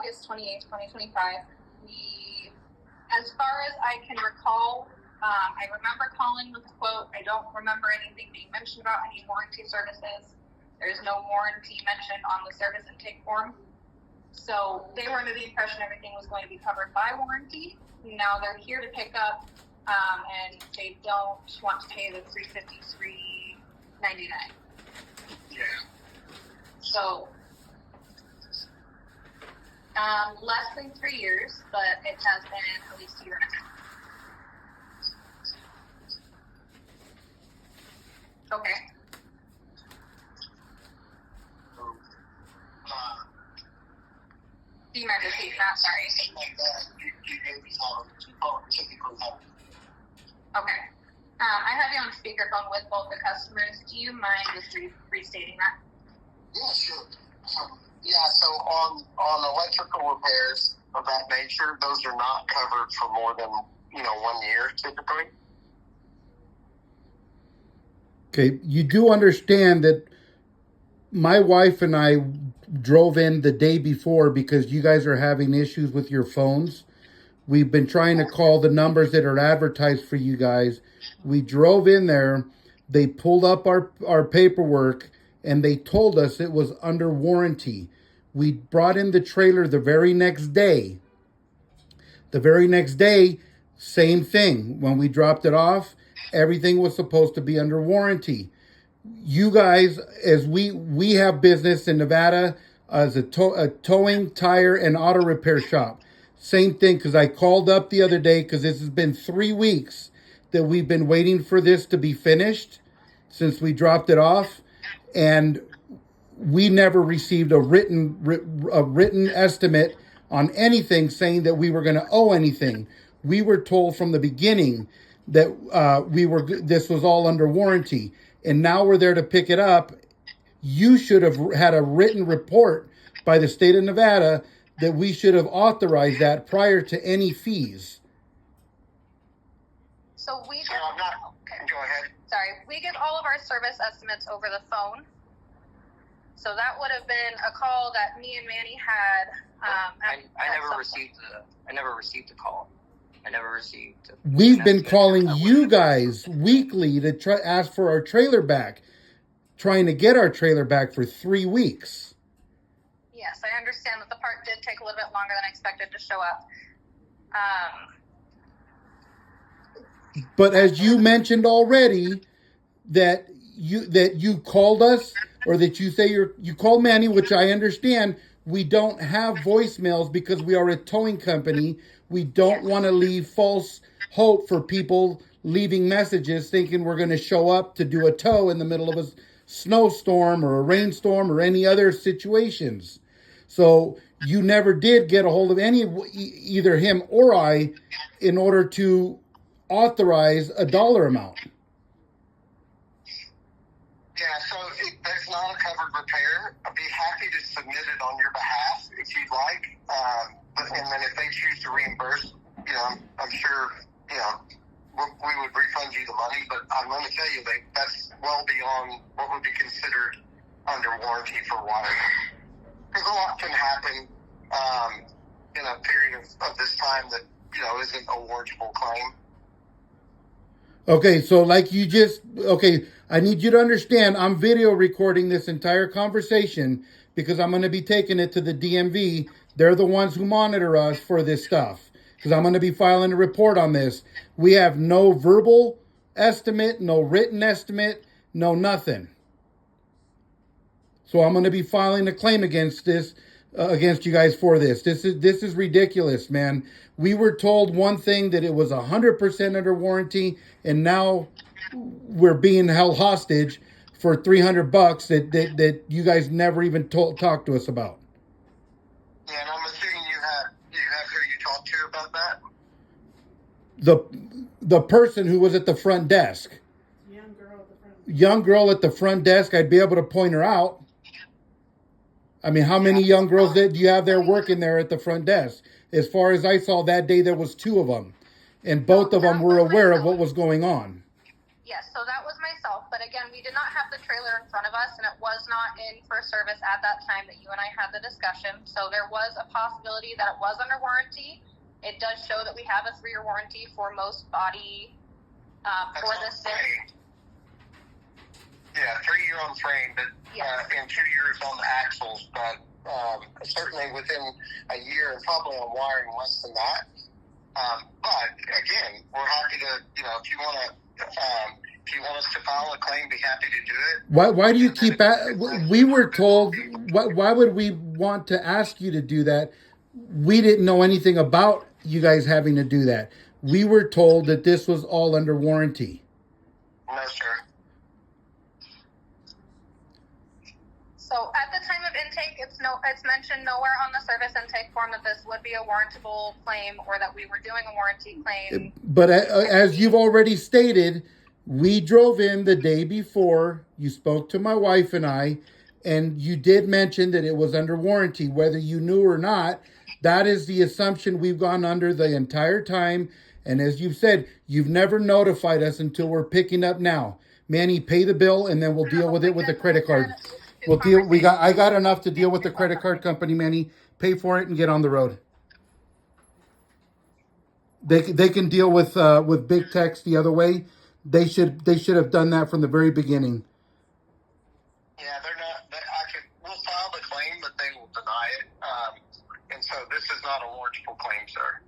August 28th, 2025. As far as I can recall, I remember calling with a quote. I don't remember anything being mentioned about any warranty services. There's no warranty mentioned on the service intake form. So they were under the impression everything was going to be covered by warranty. Now they're here to pick up, and they don't want to pay the $353.99. Yeah. So less than 3 years, but it has been at least a year and a half. Okay. Do you mind repeating that? Sorry. Okay. I have you on speakerphone with both the customers. Do you mind just restating that? Yeah, sure. So on electrical repairs of that nature, those are not covered for more than 1 year typically. Okay, you do understand that my wife and I drove in the day before because you guys are having issues with your phones. We've been trying to call the numbers that are advertised for you guys. We drove in there. They pulled up our paperwork and they told us it was under warranty. We brought in the trailer the very next day. The very next day, same thing. When we dropped it off, everything was supposed to be under warranty. You guys, as we have business in Nevada as a towing, tire, and auto repair shop. Same thing, because I called up the other day because this has been 3 weeks that we've been waiting for this to be finished since we dropped it off, and we never received a written estimate on anything saying that we were going to owe anything. We were told from the beginning that this was all under warranty, and now we're there to pick it up. You should have had a written report by the state of Nevada that we should have authorized that prior to any fees. So we So I'm not. Okay. Go ahead. Sorry, we give all of our service estimates over the phone. So that would have been a call that me and Manny had. I never received the call. I never received. We've been calling you guys weekly to try ask for our trailer back, trying to get our trailer back for 3 weeks. Yes, I understand that the part did take a little bit longer than expected to show up. But as you mentioned already, that you called us, or that you say you called Manny, which I understand. We don't have voicemails because we are a towing company. We don't want to leave false hope for people leaving messages thinking we're going to show up to do a tow in the middle of a snowstorm or a rainstorm or any other situations. So you never did get a hold of either him or I in order to authorize a dollar amount. Yeah, so there's not a covered repair. I'd be happy to submit it on your behalf if you'd like. And then if they choose to reimburse, I'm sure, we would refund you the money. But I'm going to tell you that that's well beyond what would be considered under warranty for water. Because a lot can happen in a period of this time that, isn't a warrantable claim. Okay, so I need you to understand, I'm video recording this entire conversation because I'm going to be taking it to the DMV. They're the ones who monitor us for this stuff because I'm going to be filing a report on this. We have no verbal estimate, no written estimate, no nothing. So I'm going to be filing a claim against this, against you guys for this. This is ridiculous, man. We were told one thing, that it was 100% under warranty, and now we're being held hostage for $300 that you guys never even talked to us about. Yeah, and I'm assuming you have who you talked to about that? The person who was at the front desk. Young girl at the front desk, I'd be able to point her out. I mean, how many young girls do you have there working there at the front desk? As far as I saw that day, there was 2 of them. And both of them were aware of what was going on. Yes, so that was myself. But again, we did not have the trailer in front of us, and it was not in for service at that time that you and I had the discussion. So there was a possibility that it was under warranty. It does show that we have a 3-year warranty for most body for this thing. Yeah, 3 year on frame, but Yes. And 2 years on the axles. But certainly within a year, and probably on wiring less than that. But again, we're happy to, if you want us to file a claim, be happy to do it. Why do you keep at? We were told. Why would we want to ask you to do that? We didn't know anything about you guys having to do that. We were told that this was all under warranty. No, sir. So at the time of intake, it's mentioned nowhere on the service intake form that this would be a warrantable claim or that we were doing a warranty claim. But as you've already stated, we drove in the day before. You spoke to my wife and I, and you did mention that it was under warranty. Whether you knew or not, that is the assumption we've gone under the entire time. And as you've said, you've never notified us until we're picking up now. Manny, pay the bill, and then we'll deal with it with the credit card. We'll deal. I got enough to deal with the credit card company, Manny. Pay for it and get on the road. They can deal with Big Tex the other way. They should have done that from the very beginning. Yeah, they're not. We'll file the claim, but they will deny it. And so this is not a warrantable claim, sir.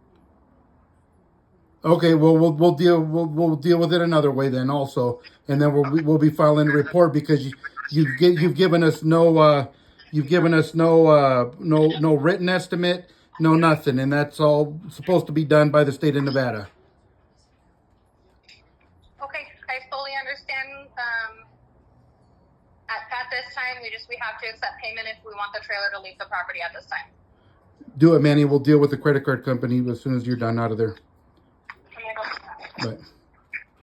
Okay, well we'll deal with it another way then also, and then we'll be filing a report because you've given us no written estimate, no nothing, and that's all supposed to be done by the state of Nevada. Okay, I fully understand. At this time, we have to accept payment if we want the trailer to leave the property at this time. Do it, Manny. We'll deal with the credit card company as soon as you're done out of there. I'm gonna go. Bye.